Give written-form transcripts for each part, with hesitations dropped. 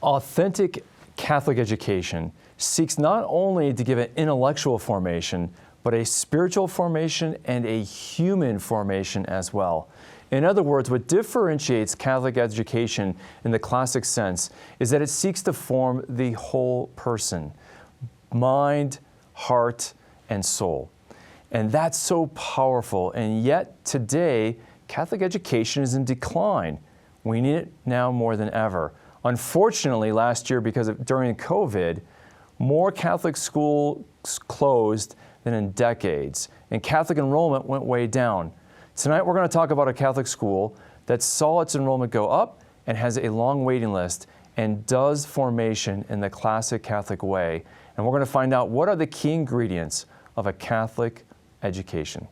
Authentic Catholic education seeks not only to give an intellectual formation, but a spiritual formation and a human formation as well. In other words, what differentiates Catholic education in the classic sense is that it seeks to form the whole person, mind, heart, and soul. And that's so powerful. And yet today, Catholic education is in decline. We need it now more than ever. Unfortunately, last year, during COVID, more Catholic schools closed than in decades, and Catholic enrollment went way down. Tonight, we're going to talk about a Catholic school that saw its enrollment go up and has a long waiting list and does formation in the classic Catholic way. And we're going to find out what are the key ingredients of a Catholic education.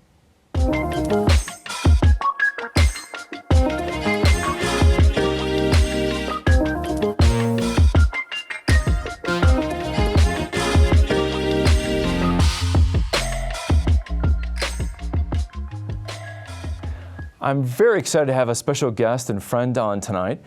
I'm very excited to have a special guest and friend on tonight.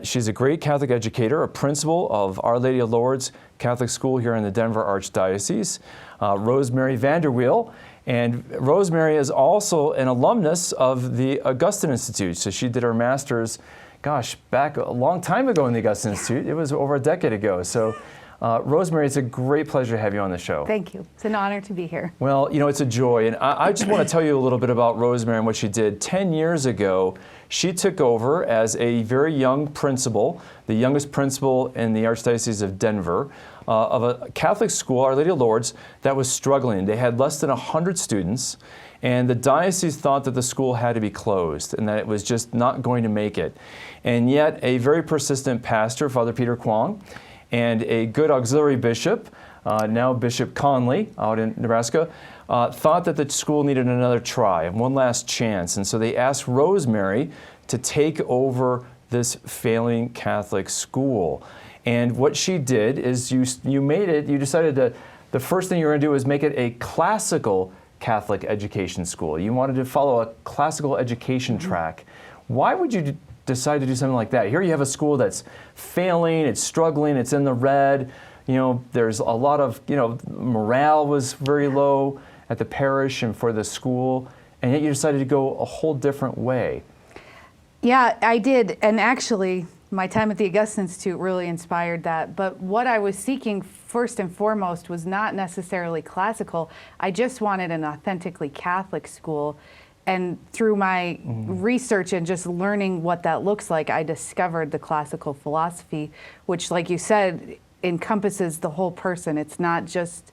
She's a great Catholic educator, a principal of Our Lady of Lourdes Catholic School here in the Denver Archdiocese, Rosemary Vander Weele. And Rosemary is also an alumnus of the Augustine Institute. So she did her master's, back a long time ago in the Augustine Institute. It was over a decade ago. So Rosemary, it's a great pleasure to have you on the show. Thank you. It's an honor to be here. Well, it's a joy. And I just want to tell you a little bit about Rosemary and what she did. 10 years ago, she took over as a very young principal, the youngest principal in the Archdiocese of Denver, of a Catholic school, Our Lady of Lourdes, that was struggling. They had less than 100 students, and the diocese thought that the school had to be closed and that it was just not going to make it. And yet, a very persistent pastor, Father Peter Kwong, and a good auxiliary bishop, now Bishop Conley out in Nebraska, thought that the school needed another try, one last chance. And so they asked Rosemary to take over this failing Catholic school. And what she did is you decided that the first thing you were going to do was make it a classical Catholic education school. You wanted to follow a classical education track. Why would you decide to do something like that? Here you have a school that's failing, it's struggling, it's in the red. There's a lot of, morale was very low at the parish and for the school, and yet you decided to go a whole different way. Yeah, I did. And actually, my time at the Augustine Institute really inspired that. But what I was seeking first and foremost was not necessarily classical. I just wanted an authentically Catholic school. And through my research and just learning what that looks like, I discovered the classical philosophy, which, like you said, encompasses the whole person. It's not just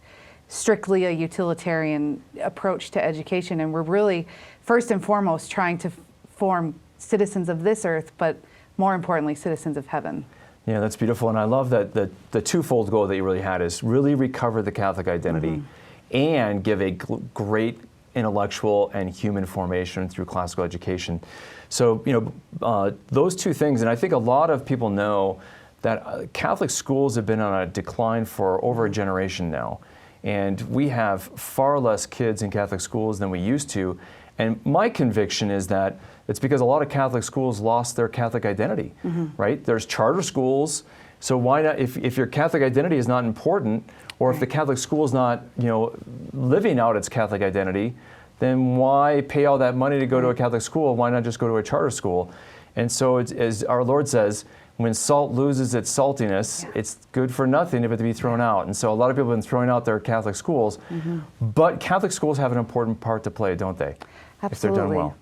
strictly a utilitarian approach to education. And we're really, first and foremost, trying to form citizens of this earth, but more importantly, citizens of heaven. Yeah, that's beautiful. And I love that the twofold goal that you really had is really recover the Catholic identity and give a great intellectual and human formation through classical education. So, those two things, and I think a lot of people know that Catholic schools have been on a decline for over a generation now. And we have far less kids in Catholic schools than we used to. And my conviction is that it's because a lot of Catholic schools lost their Catholic identity, right? There's charter schools, so why not, if your Catholic identity is not important, or if the Catholic school is not, living out its Catholic identity, then why pay all that money to go to a Catholic school? Why not just go to a charter school? And so, as our Lord says, when salt loses its saltiness, it's good for nothing if it to be thrown out. And so a lot of people have been throwing out their Catholic schools, but Catholic schools have an important part to play, don't they? Absolutely. If they're done well.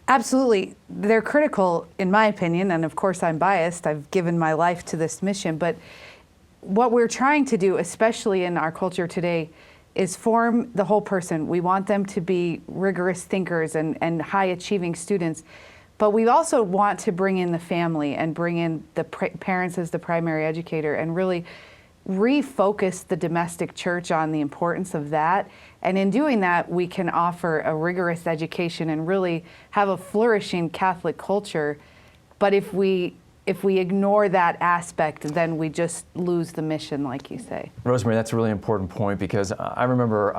Absolutely. They're critical, in my opinion, and of course I'm biased. I've given my life to this mission, but what we're trying to do, especially in our culture today, is form the whole person. We want them to be rigorous thinkers and high-achieving students, but we also want to bring in the family and bring in the parents as the primary educator and really refocus the domestic church on the importance of that. And in doing that, we can offer a rigorous education and really have a flourishing Catholic culture. But if we if we ignore that aspect, then we just lose the mission, like you say. Rosemary, that's a really important point, because I remember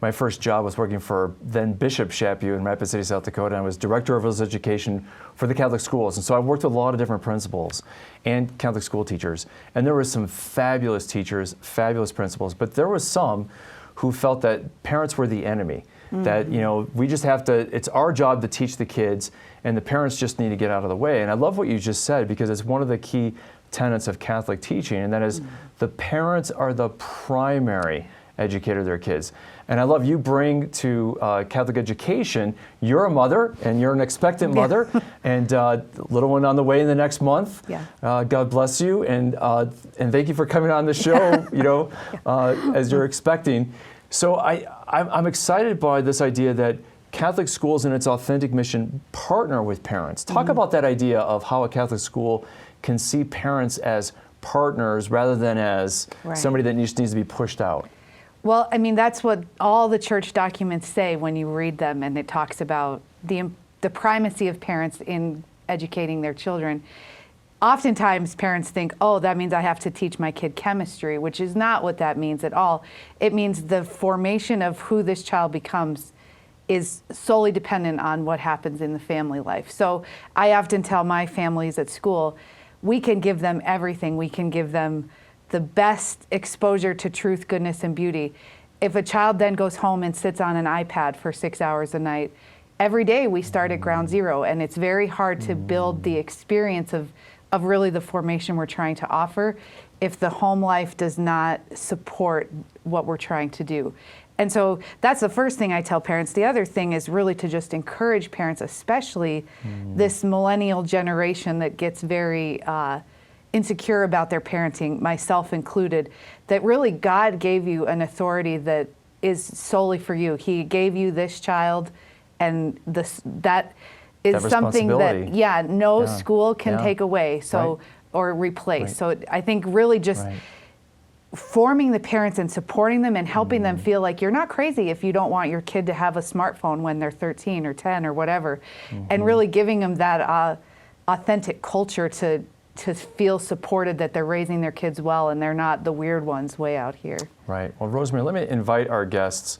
my first job was working for then Bishop Chaput in Rapid City, South Dakota, and I was director of his education for the Catholic schools. And so I worked with a lot of different principals and Catholic school teachers. And there were some fabulous teachers, fabulous principals, but there was some who felt that parents were the enemy. That, we just have to, it's our job to teach the kids, and the parents just need to get out of the way. And I love what you just said, because it's one of the key tenets of Catholic teaching, and that is the parents are the primary educator of their kids. And I love you bring to Catholic education, you're a mother, and you're an expectant mother, and little one on the way in the next month. Yeah. God bless you, and thank you for coming on the show, as you're expecting. So I'm excited by this idea that Catholic schools in its authentic mission partner with parents. Talk about that idea of how a Catholic school can see parents as partners rather than as somebody that just needs to be pushed out. Well, I mean, that's what all the church documents say when you read them, and it talks about the primacy of parents in educating their children. Oftentimes parents think, oh, that means I have to teach my kid chemistry, which is not what that means at all. It means the formation of who this child becomes is solely dependent on what happens in the family life. So I often tell my families at school, we can give them everything. We can give them the best exposure to truth, goodness, and beauty. If a child then goes home and sits on an iPad for 6 hours a night, every day we start at ground zero, and it's very hard to build the experience of really the formation we're trying to offer if the home life does not support what we're trying to do. And so that's the first thing I tell parents. The other thing is really to just encourage parents, especially this millennial generation that gets very insecure about their parenting, myself included, that really God gave you an authority that is solely for you. He gave you this child, and that is something that no school can take away or replace. So I think really just forming the parents and supporting them and helping them feel like you're not crazy if you don't want your kid to have a smartphone when they're 13 or 10 or whatever, and really giving them that authentic culture to feel supported that they're raising their kids well and they're not the weird ones way out here. Right. Well, Rosemary, let me invite our guests,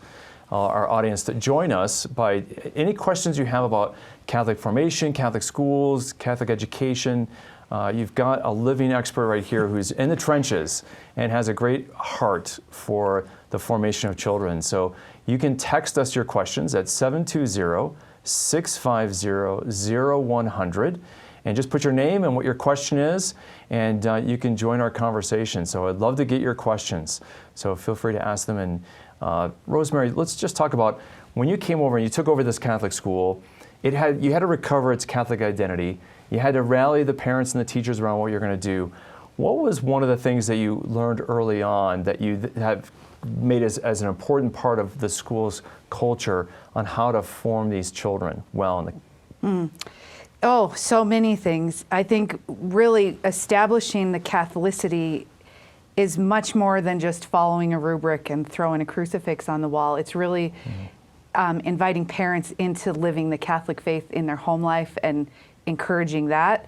our audience, to join us by any questions you have about Catholic formation, Catholic schools, Catholic education. You've got a living expert right here who's in the trenches and has a great heart for the formation of children. So you can text us your questions at 720-650-0100 and just put your name and what your question is, and you can join our conversation. So I'd love to get your questions. So feel free to ask them. And Rosemary, let's just talk about when you came over and you took over this Catholic school, you had to recover its Catholic identity. You had to rally the parents and the teachers around what you're going to do. What was one of the things that you learned early on that you have made as an important part of the school's culture on how to form these children well? Oh, so many things. I think really establishing the Catholicity is much more than just following a rubric and throwing a crucifix on the wall. It's really inviting parents into living the Catholic faith in their home life and encouraging that.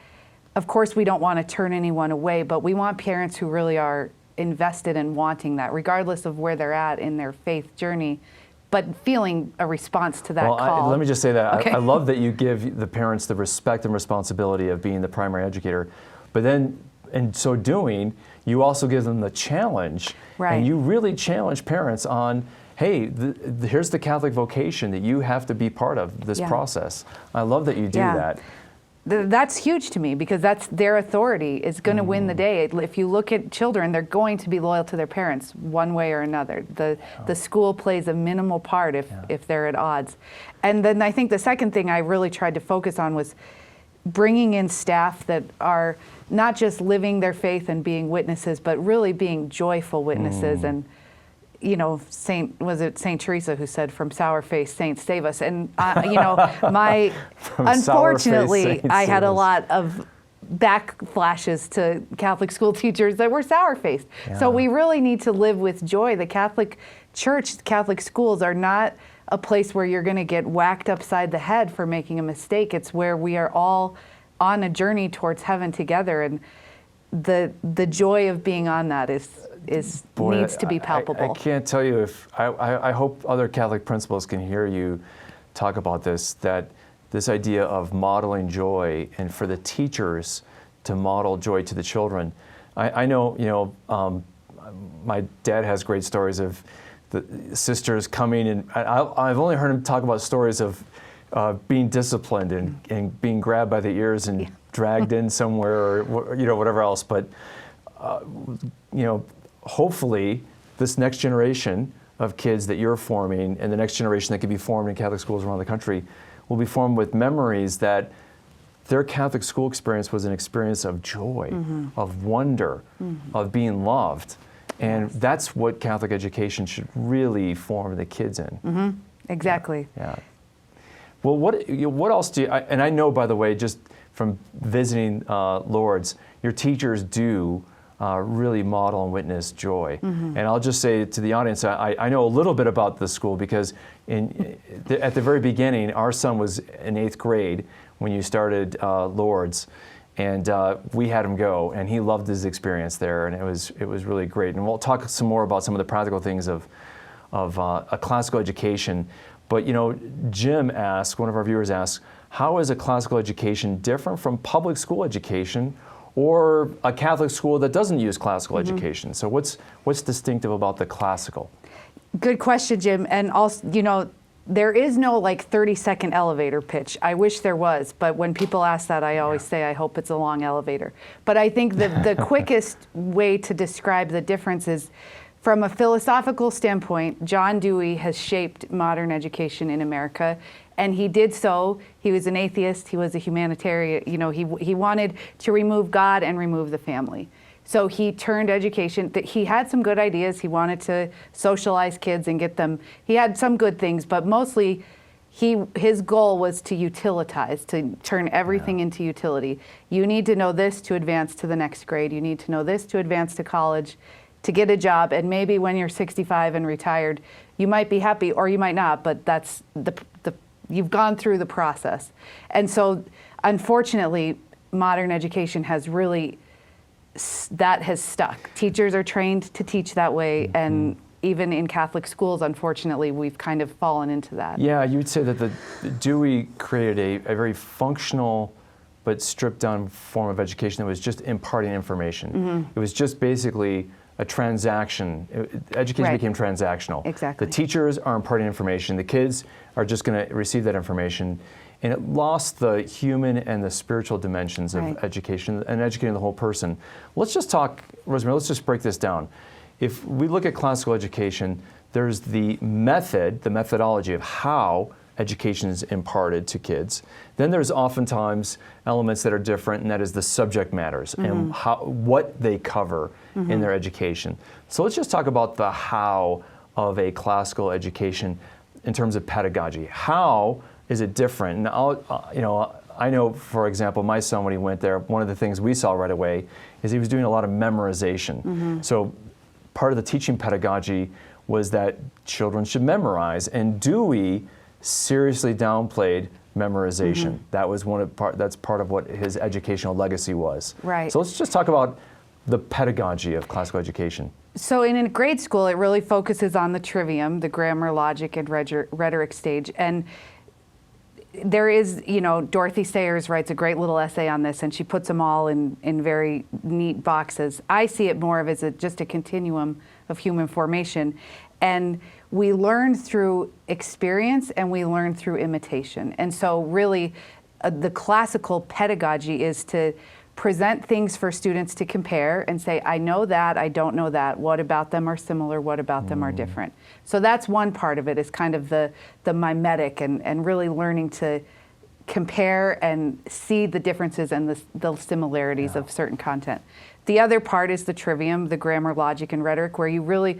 Of course, we don't want to turn anyone away, but we want parents who really are invested in wanting that, regardless of where they're at in their faith journey, but feeling a response to that call. Let me just say that. Okay. I love that you give the parents the respect and responsibility of being the primary educator, but then in so doing, you also give them the challenge, and you really challenge parents on, hey, here's the Catholic vocation that you have to be part of this process. I love that you do that. That's huge to me, because that's their authority is going to win the day. If you look at children, they're going to be loyal to their parents one way or another. The school plays a minimal part if they're at odds. And then I think the second thing I really tried to focus on was bringing in staff that are not just living their faith and being witnesses, but really being joyful witnesses. And Saint Teresa who said, "From sour face saints save us." And unfortunately, I had a lot of backflashes to Catholic school teachers that were sour-faced. So we really need to live with joy. The Catholic Church, Catholic schools are not a place where you're going to get whacked upside the head for making a mistake. It's where we are all on a journey towards heaven together, and the joy of being on that needs to be palpable. I can't tell you if I hope other Catholic principals can hear you talk about this, that this idea of modeling joy and for the teachers to model joy to the children. I know, my dad has great stories of the sisters coming, and I've only heard him talk about stories of being disciplined and being grabbed by the ears and dragged in somewhere, or whatever else. But hopefully this next generation of kids that you're forming, and the next generation that could be formed in Catholic schools around the country, will be formed with memories that their Catholic school experience was an experience of joy, of wonder, of being loved. And that's what Catholic education should really form the kids in. Exactly. Yeah. Well, what else do you, and I know, by the way, just from visiting Lourdes, your teachers do really model and witness joy. And I'll just say to the audience, I know a little bit about the school because at the very beginning, our son was in 8th grade when you started Lourdes, and we had him go, and he loved his experience there, and it was really great. And we'll talk some more about some of the practical things of a classical education. But Jim asked, one of our viewers asked, how is a classical education different from public school education or a Catholic school that doesn't use classical education? So what's distinctive about the classical? Good question, Jim. And also, there is no 30-second elevator pitch. I wish there was, but when people ask that, I always say, I hope it's a long elevator. But I think that the quickest way to describe the difference is, from a philosophical standpoint, John Dewey has shaped modern education in America, and he did so. He was an atheist, he was a humanitarian, he wanted to remove God and remove the family. So he turned education, he had some good ideas. He wanted to socialize kids and get them, he had some good things, but mostly his goal was to utilitize, to turn everything into utility. You need to know this to advance to the next grade. You need to know this to advance to college, to get a job, and maybe when you're 65 and retired, you might be happy or you might not, but that's you've gone through the process. And so, unfortunately, modern education has really, that has stuck. Teachers are trained to teach that way, and even in Catholic schools, unfortunately, we've kind of fallen into that. Yeah, you would say that the Dewey created a very functional but stripped down form of education that was just imparting information. It was just basically a transaction. Education became transactional. Exactly. The teachers are imparting information. The kids are just going to receive that information. And it lost the human and the spiritual dimensions of education and educating the whole person. Let's just talk, Rosemary, let's just break this down. If we look at classical education, there's the method, the methodology of how education is imparted to kids. Then there's oftentimes elements that are different, and that is the subject matters and what they cover in their education. So let's just talk about the how of a classical education in terms of pedagogy. How is it different? And I know, for example, my son, when he went there, one of the things we saw right away is he was doing a lot of memorization. So part of the teaching pedagogy was that children should memorize, and Dewey seriously downplayed memorization. That was that's part of what his educational legacy was. Right. So let's just talk about the pedagogy of classical education. So in a grade school, it really focuses on the trivium, the grammar, logic, and rhetoric stage. And there is, Dorothy Sayers writes a great little essay on this, and she puts them all in very neat boxes. I see it more of as just a continuum of human formation. And we learn through experience and we learn through imitation. And so really, the classical pedagogy is to present things for students to compare and say, I know that, I don't know that, what about them are similar, what about them are different. So that's one part of it, is kind of the mimetic and really learning to compare and see the differences and the similarities of certain content. The other part is the trivium, the grammar, logic, and rhetoric, where you really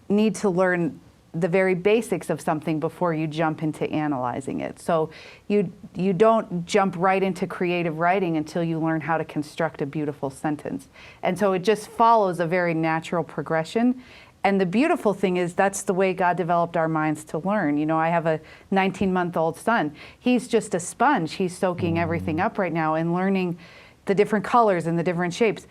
need to learn the very basics of something before you jump into analyzing it. So you don't jump right into creative writing until you learn how to construct a beautiful sentence. And so it just follows a very natural progression. And the beautiful thing is that's the way God developed our minds to learn. You know, I have a 19-month-old son. He's just a sponge. He's soaking everything up right now and learning the different colors and the different shapes.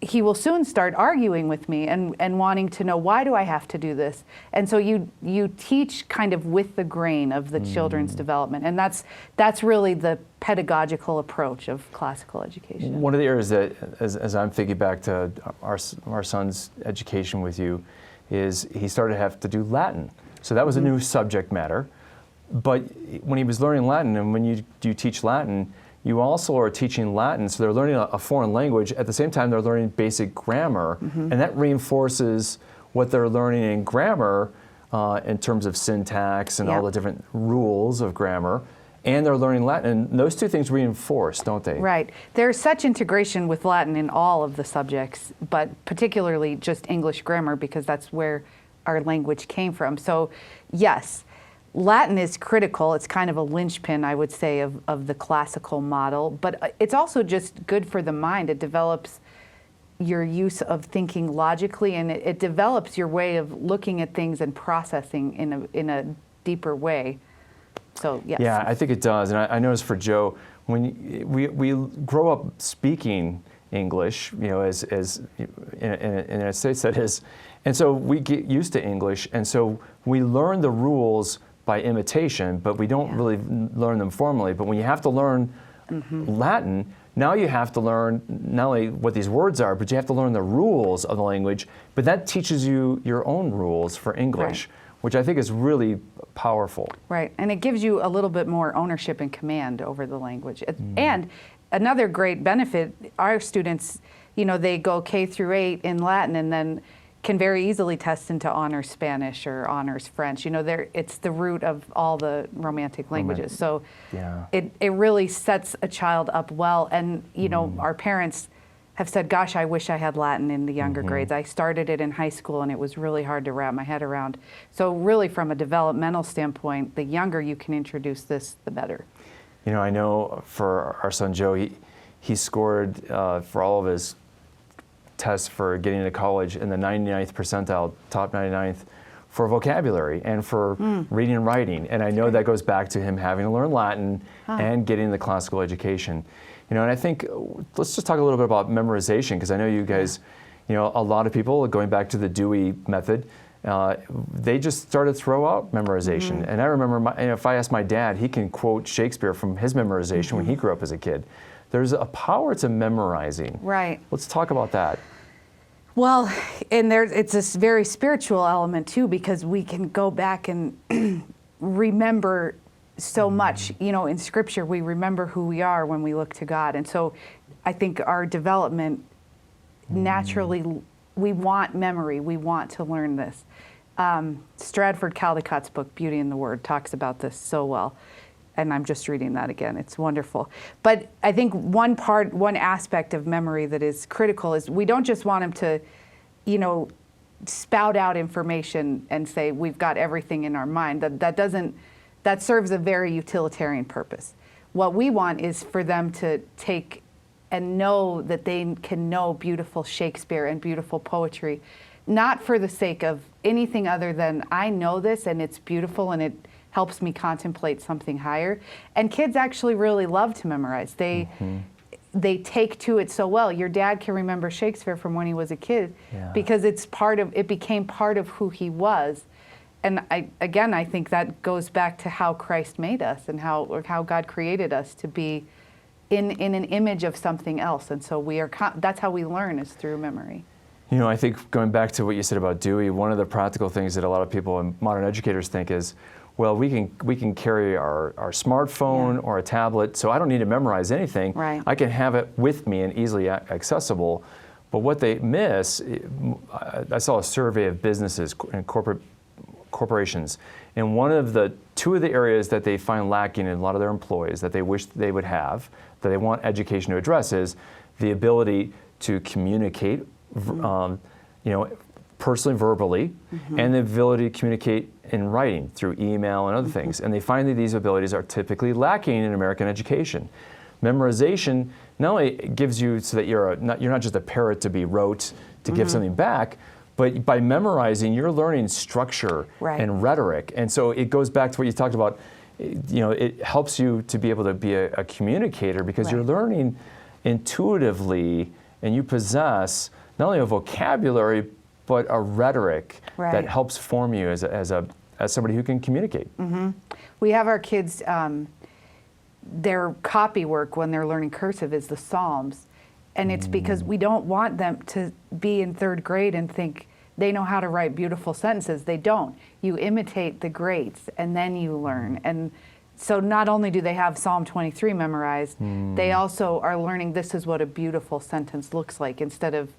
He will soon start arguing with me and wanting to know, why do I have to do this? And so you teach kind of with the grain of the children's development. And that's really the pedagogical approach of classical education. One of the areas that, as I'm thinking back to our son's education with you, is he started to have to do Latin. So that was a new subject matter. But when he was learning Latin, and when you teach Latin, you also are teaching Latin, so they're learning a foreign language. At the same time, they're learning basic grammar, and that reinforces what they're learning in grammar in terms of syntax and all the different rules of grammar, and they're learning Latin. And those two things reinforce, don't they? Right. There's such integration with Latin in all of the subjects, but particularly just English grammar, because that's where our language came from. So, yes. Latin is critical. It's kind of a linchpin, I would say, of the classical model, but it's also just good for the mind. It develops your use of thinking logically, and it develops your way of looking at things and processing in a deeper way. So, yes. Yeah, I think it does. And I noticed for Joe, when we grow up speaking English, you know, as in the United States, that is, and so we get used to English, and so we learn the rules by imitation, but we don't really learn them formally. But when you have to learn Latin, now you have to learn not only what these words are, but you have to learn the rules of the language. But that teaches you your own rules for English, which I think is really powerful. Right, and it gives you a little bit more ownership and command over the language. And another great benefit, our students, you know, they go K through 8 in Latin and then can very easily test into honors Spanish or honors French. You know, it's the root of all the Romantic languages. So it really sets a child up well. And, you know, our parents have said, gosh, I wish I had Latin in the younger grades. I started it in high school and it was really hard to wrap my head around. So really from a developmental standpoint, the younger you can introduce this, the better. You know, I know for our son Joe, he scored for all of his tests for getting into college in the 99th percentile, top 99th, for vocabulary and for reading and writing. And I know that goes back to him having to learn Latin and getting the classical education. You know, and I think, let's just talk a little bit about memorization, because I know you guys, you know, a lot of people, going back to the Dewey method, they just started to throw out memorization. And I remember, if I ask my dad, he can quote Shakespeare from his memorization when he grew up as a kid. There's a power to memorizing. Right. Let's talk about that. Well, and it's this very spiritual element too, because we can go back and remember so much. You know, in Scripture, we remember who we are when we look to God. And so I think our development, naturally, we want memory. We want to learn this. Stratford Caldecott's book, Beauty in the Word, talks about this so well. And I'm just reading that again. It's wonderful. But I think one aspect of memory that is critical is we don't just want them to, you know, spout out information and say we've got everything in our mind. That serves a very utilitarian purpose. What we want is for them to take and know that they can know beautiful Shakespeare and beautiful poetry, not for the sake of anything other than I know this and it's beautiful and it helps me contemplate something higher. And kids actually really love to memorize. They take to it so well. Your dad can remember Shakespeare from when he was a kid because it became part of who he was. And I think that goes back to how Christ made us and how God created us to be in an image of something else. And so that's how we learn, is through memory. You know, I think going back to what you said about Dewey, one of the practical things that a lot of people and modern educators think is, well, we can carry our smartphone or a tablet, so I don't need to memorize anything. Right. I can have it with me and easily accessible. But what they miss, I saw a survey of businesses and corporations, and two of the areas that they find lacking in a lot of their employees that they wish they would have, that they want education to address, is the ability to communicate, you know, personally, verbally, and the ability to communicate in writing through email and other things. And they find that these abilities are typically lacking in American education. Memorization not only gives you so that you're not just a parrot to be rote to give something back, But by memorizing, you're learning structure Right. and rhetoric. And so it goes back to what you talked about. You know, it helps you to be able to be a communicator because you're Right. learning intuitively, and you possess not only a vocabulary, but a rhetoric Right. that helps form you as somebody who can communicate. We have our kids, their copy work when they're learning cursive is the Psalms. And it's because we don't want them to be in third grade and think they know how to write beautiful sentences. They don't. You imitate the greats and then you learn. And so not only do they have Psalm 23 memorized, they also are learning this is what a beautiful sentence looks like, instead of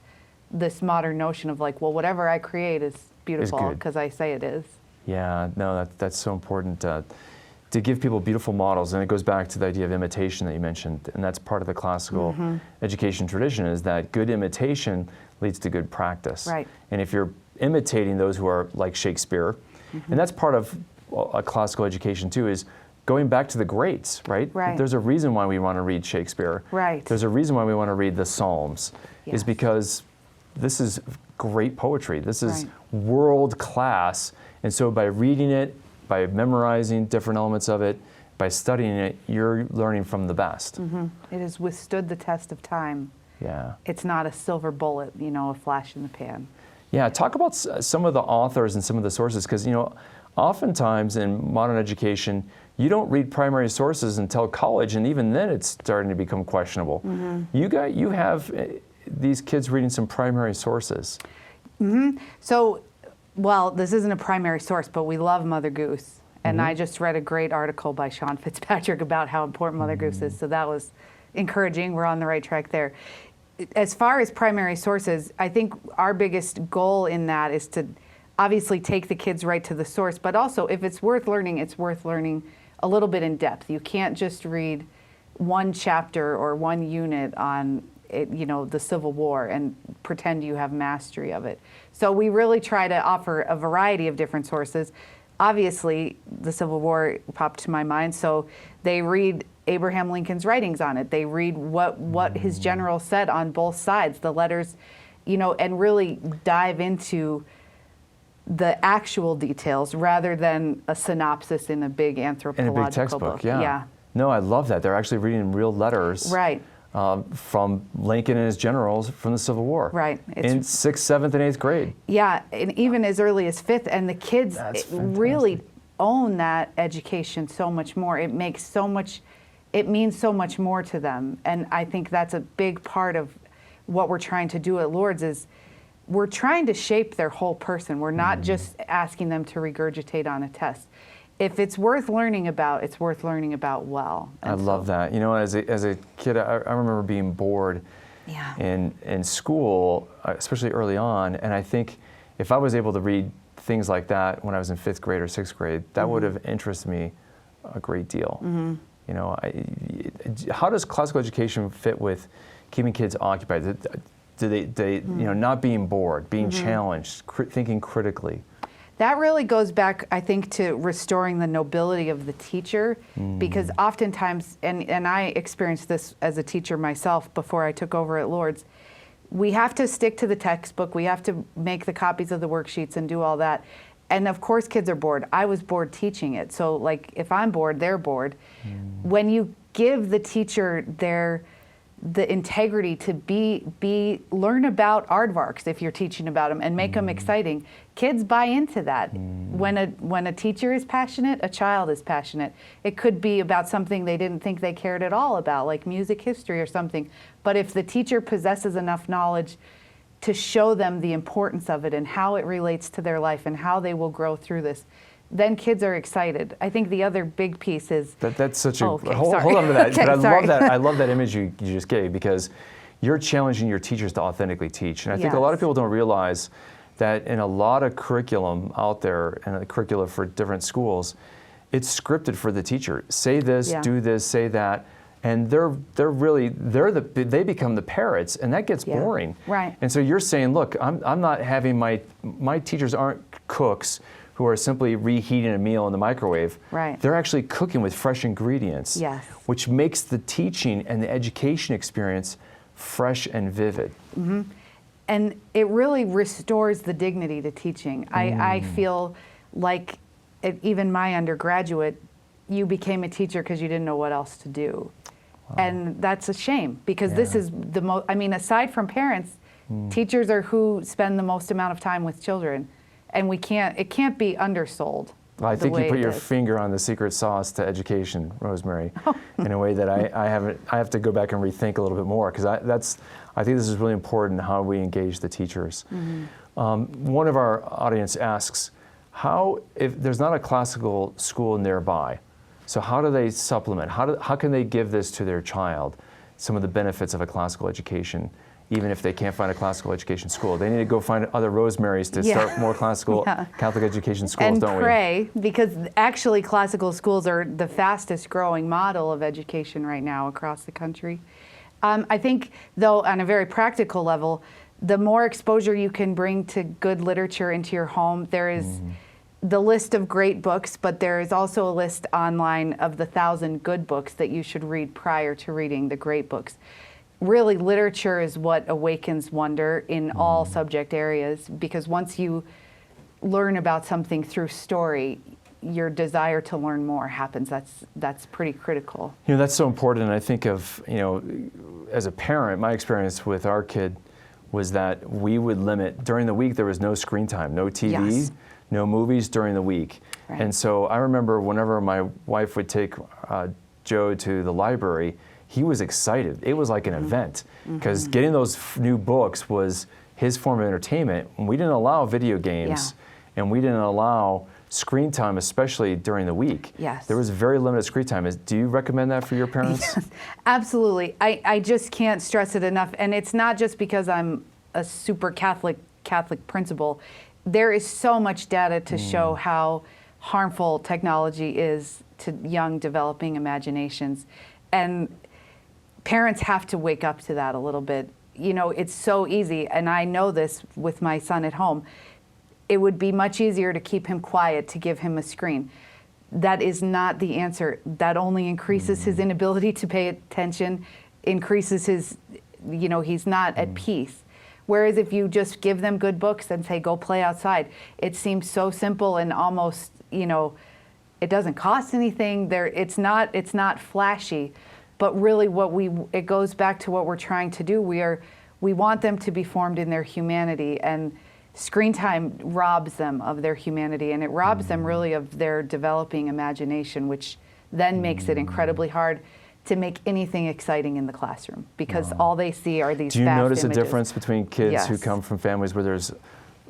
this modern notion of like, well, whatever I create is beautiful good. because I say it is. Yeah, no, that's so important to give people beautiful models. And it goes back to the idea of imitation that you mentioned. And that's part of the classical education tradition, is that good imitation leads to good practice. Right. And if you're imitating those who are like Shakespeare, and that's part of a classical education too, is going back to the greats, right? Right. There's a reason why we want to read Shakespeare. Right. There's a reason why we want to read the Psalms, Yes. is because this is great poetry. This is Right. world class. And so by reading it, by memorizing different elements of it, by studying it, you're learning from the best. It has withstood the test of time. Yeah. It's not a silver bullet, you know, a flash in the pan. Yeah, talk about some of the authors and some of the sources, because, you know, oftentimes in modern education, you don't read primary sources until college, and even then it's starting to become questionable. You have these kids reading some primary sources. So, well, this isn't a primary source, but we love Mother Goose. And I just read a great article by Sean Fitzpatrick about how important Mother Goose is. So that was encouraging. We're on the right track there. As far as primary sources, I think our biggest goal in that is to obviously take the kids right to the source, but also if it's worth learning a little bit in depth. You can't just read one chapter or one unit on it, you know, the Civil War and pretend you have mastery of it. So we really try to offer a variety of different sources. Obviously, the Civil War popped to my mind, so they read Abraham Lincoln's writings on it. They read what his general said on both sides, the letters, you know, and really dive into the actual details rather than a synopsis in a big anthropological In a big textbook, book. yeah. No, I love that. They're actually reading real letters. Right. From Lincoln and his generals from the Civil War. Right. In 6th, 7th, and 8th grade. Yeah, and even as early as 5th, and the kids really own that education so much more. It means so much more to them. And I think that's a big part of what we're trying to do at Lourdes is we're trying to shape their whole person. We're not just asking them to regurgitate on a test. If it's worth learning about, it's worth learning about well. I love that. You know, as a kid, I remember being bored Yeah. in school, especially early on. And I think if I was able to read things like that when I was in 5th grade or 6th grade, that would have interested me a great deal. You know, how does classical education fit with keeping kids occupied? Do they you know, not being bored, being challenged, thinking critically? That really goes back, I think, to restoring the nobility of the teacher, because oftentimes, and I experienced this as a teacher myself before I took over at Lourdes, we have to stick to the textbook, we have to make the copies of the worksheets and do all that. And of course kids are bored. I was bored teaching it. So like if I'm bored, they're bored. When you give the teacher the integrity to learn about aardvarks if you're teaching about them and make them exciting, kids buy into that. When a teacher is passionate, a child is passionate. It could be about something they didn't think they cared at all about, like music history or something. But if the teacher possesses enough knowledge to show them the importance of it and how it relates to their life and how they will grow through this, then kids are excited. I think the other big piece is that's such a okay, hold on to that. Okay, but sorry. I love that image you just gave, because you're challenging your teachers to authentically teach. And I think a lot of people don't realize that in a lot of curriculum out there and a curricula for different schools, it's scripted for the teacher. Say this, do this, say that. And they become the parrots, and that gets boring. Right. And so you're saying, look, I'm not having my teachers aren't cooks who are simply reheating a meal in the microwave. Right. They're actually cooking with fresh ingredients. Yes. Which makes the teaching and the education experience fresh and vivid. And it really restores the dignity to teaching. I feel like even my undergraduate, you became a teacher because you didn't know what else to do. And that's a shame, because this is the most, I mean, aside from parents, teachers are who spend the most amount of time with children. And it can't be undersold. Well, I think you put your finger on the secret sauce to education, Rosemary, in a way that I have to go back and rethink a little bit more, because I think this is really important, how we engage the teachers. One of our audience asks, if there's not a classical school nearby, so how do they supplement? How can they give this to their child, some of the benefits of a classical education, even if they can't find a classical education school? They need to go find other Rosemarys to start more classical Catholic education schools, don't we? And pray, because actually classical schools are the fastest growing model of education right now across the country. I think, though, on a very practical level, the more exposure you can bring to good literature into your home, there is the list of great books, but there is also a list online of the 1,000 good books that you should read prior to reading the great books. Really, literature is what awakens wonder in all subject areas, because once you learn about something through story, your desire to learn more happens. That's pretty critical. You know, that's so important. And I think of, as a parent, my experience with our kid was that we would limit, during the week there was no screen time, no TV, no movies during the week. Right. And so I remember whenever my wife would take Joe to the library, he was excited. It was like an event, because getting those new books was his form of entertainment. And we didn't allow video games, and we didn't allow screen time, especially during the week. Yes. There was very limited screen time. Do you recommend that for your parents? Yes, absolutely. I just can't stress it enough. And it's not just because I'm a super Catholic principal. There is so much data to show how harmful technology is to young developing imaginations. And parents have to wake up to that a little bit. It's so easy, and I know this with my son at home. It would be much easier to keep him quiet, to give him a screen. That is not the answer. That only increases his inability to pay attention, increases his, he's not at peace. Whereas if you just give them good books and say, go play outside, it seems so simple and almost, it doesn't cost anything. It's not flashy. But really it goes back to what we're trying to do. We want them to be formed in their humanity, and screen time robs them of their humanity, and it robs them really of their developing imagination, which then makes it incredibly hard to make anything exciting in the classroom, because all they see are these fast images. Do you notice a difference between kids who come from families where there's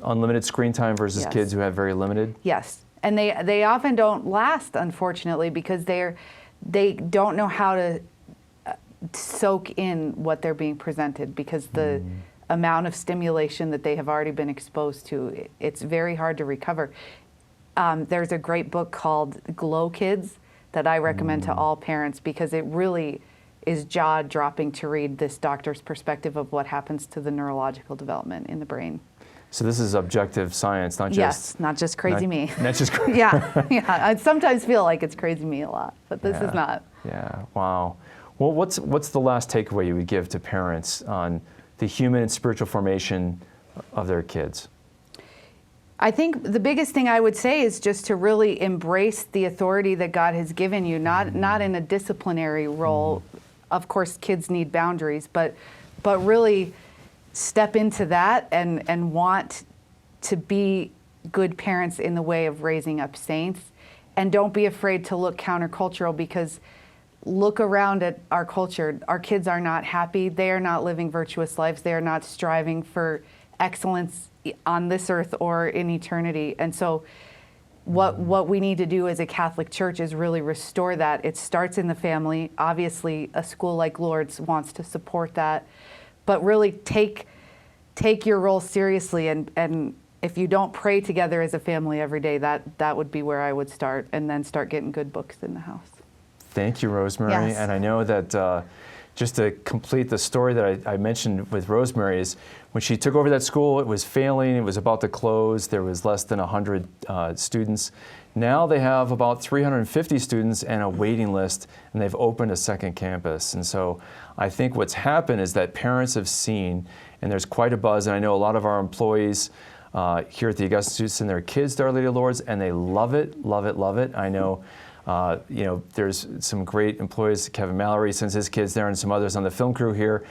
unlimited screen time versus kids who have very limited? Yes, and they often don't last, unfortunately, because they don't know how to soak in what they're being presented, because the amount of stimulation that they have already been exposed to, it's very hard to recover. There's a great book called Glow Kids that I recommend to all parents, because it really is jaw-dropping to read this doctor's perspective of what happens to the neurological development in the brain. So this is objective science, not just... Yes, not just crazy me. Not just crazy. Yeah. I sometimes feel like it's crazy me a lot, but this is not. Yeah, wow. Well, what's the last takeaway you would give to parents on the human and spiritual formation of their kids? I think the biggest thing I would say is just to really embrace the authority that God has given you, not in a disciplinary role. Of course, kids need boundaries, but really step into that and want to be good parents in the way of raising up saints. And don't be afraid to look countercultural, because look around at our culture. Our kids are not happy. They are not living virtuous lives. They are not striving for excellence on this earth or in eternity. And so what we need to do as a Catholic Church is really restore that. It starts in the family. Obviously, a school like Lourdes wants to support that. But really take your role seriously. And if you don't pray together as a family every day, that would be where I would start, and then start getting good books in the house. Thank you, Rosemary. Yes. And I know that just to complete the story that I mentioned with Rosemary, is when she took over that school, it was failing, it was about to close, there was less than 100 students. Now they have about 350 students and a waiting list, and they've opened a second campus. And so I think what's happened is that parents have seen, and there's quite a buzz, and I know a lot of our employees here at the Augustine Institute send their kids to Our Lady of Lourdes, and they love it, love it, love it. I know, there's some great employees. Kevin Mallory sends his kids there, and some others on the film crew here,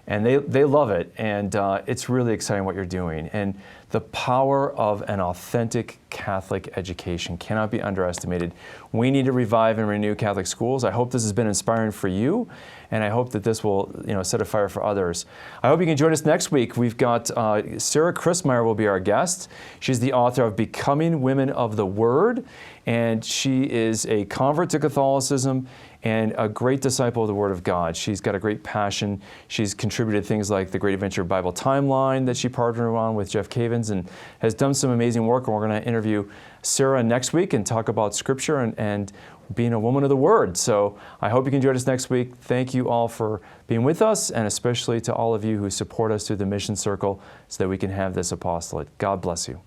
and they love it. And it's really exciting what you're doing. And the power of an authentic Catholic education cannot be underestimated. We need to revive and renew Catholic schools. I hope this has been inspiring for you, and I hope that this will set a fire for others. I hope you can join us next week. We've got Sarah Christmeyer will be our guest. She's the author of Becoming Women of the Word, and she is a convert to Catholicism and a great disciple of the Word of God. She's got a great passion. She's contributed things like the Great Adventure Bible Timeline that she partnered on with Jeff Cavins, and has done some amazing work. And we're going to interview Sarah next week and talk about Scripture and being a woman of the Word. So I hope you can join us next week. Thank you all for being with us, and especially to all of you who support us through the Mission Circle so that we can have this apostolate. God bless you.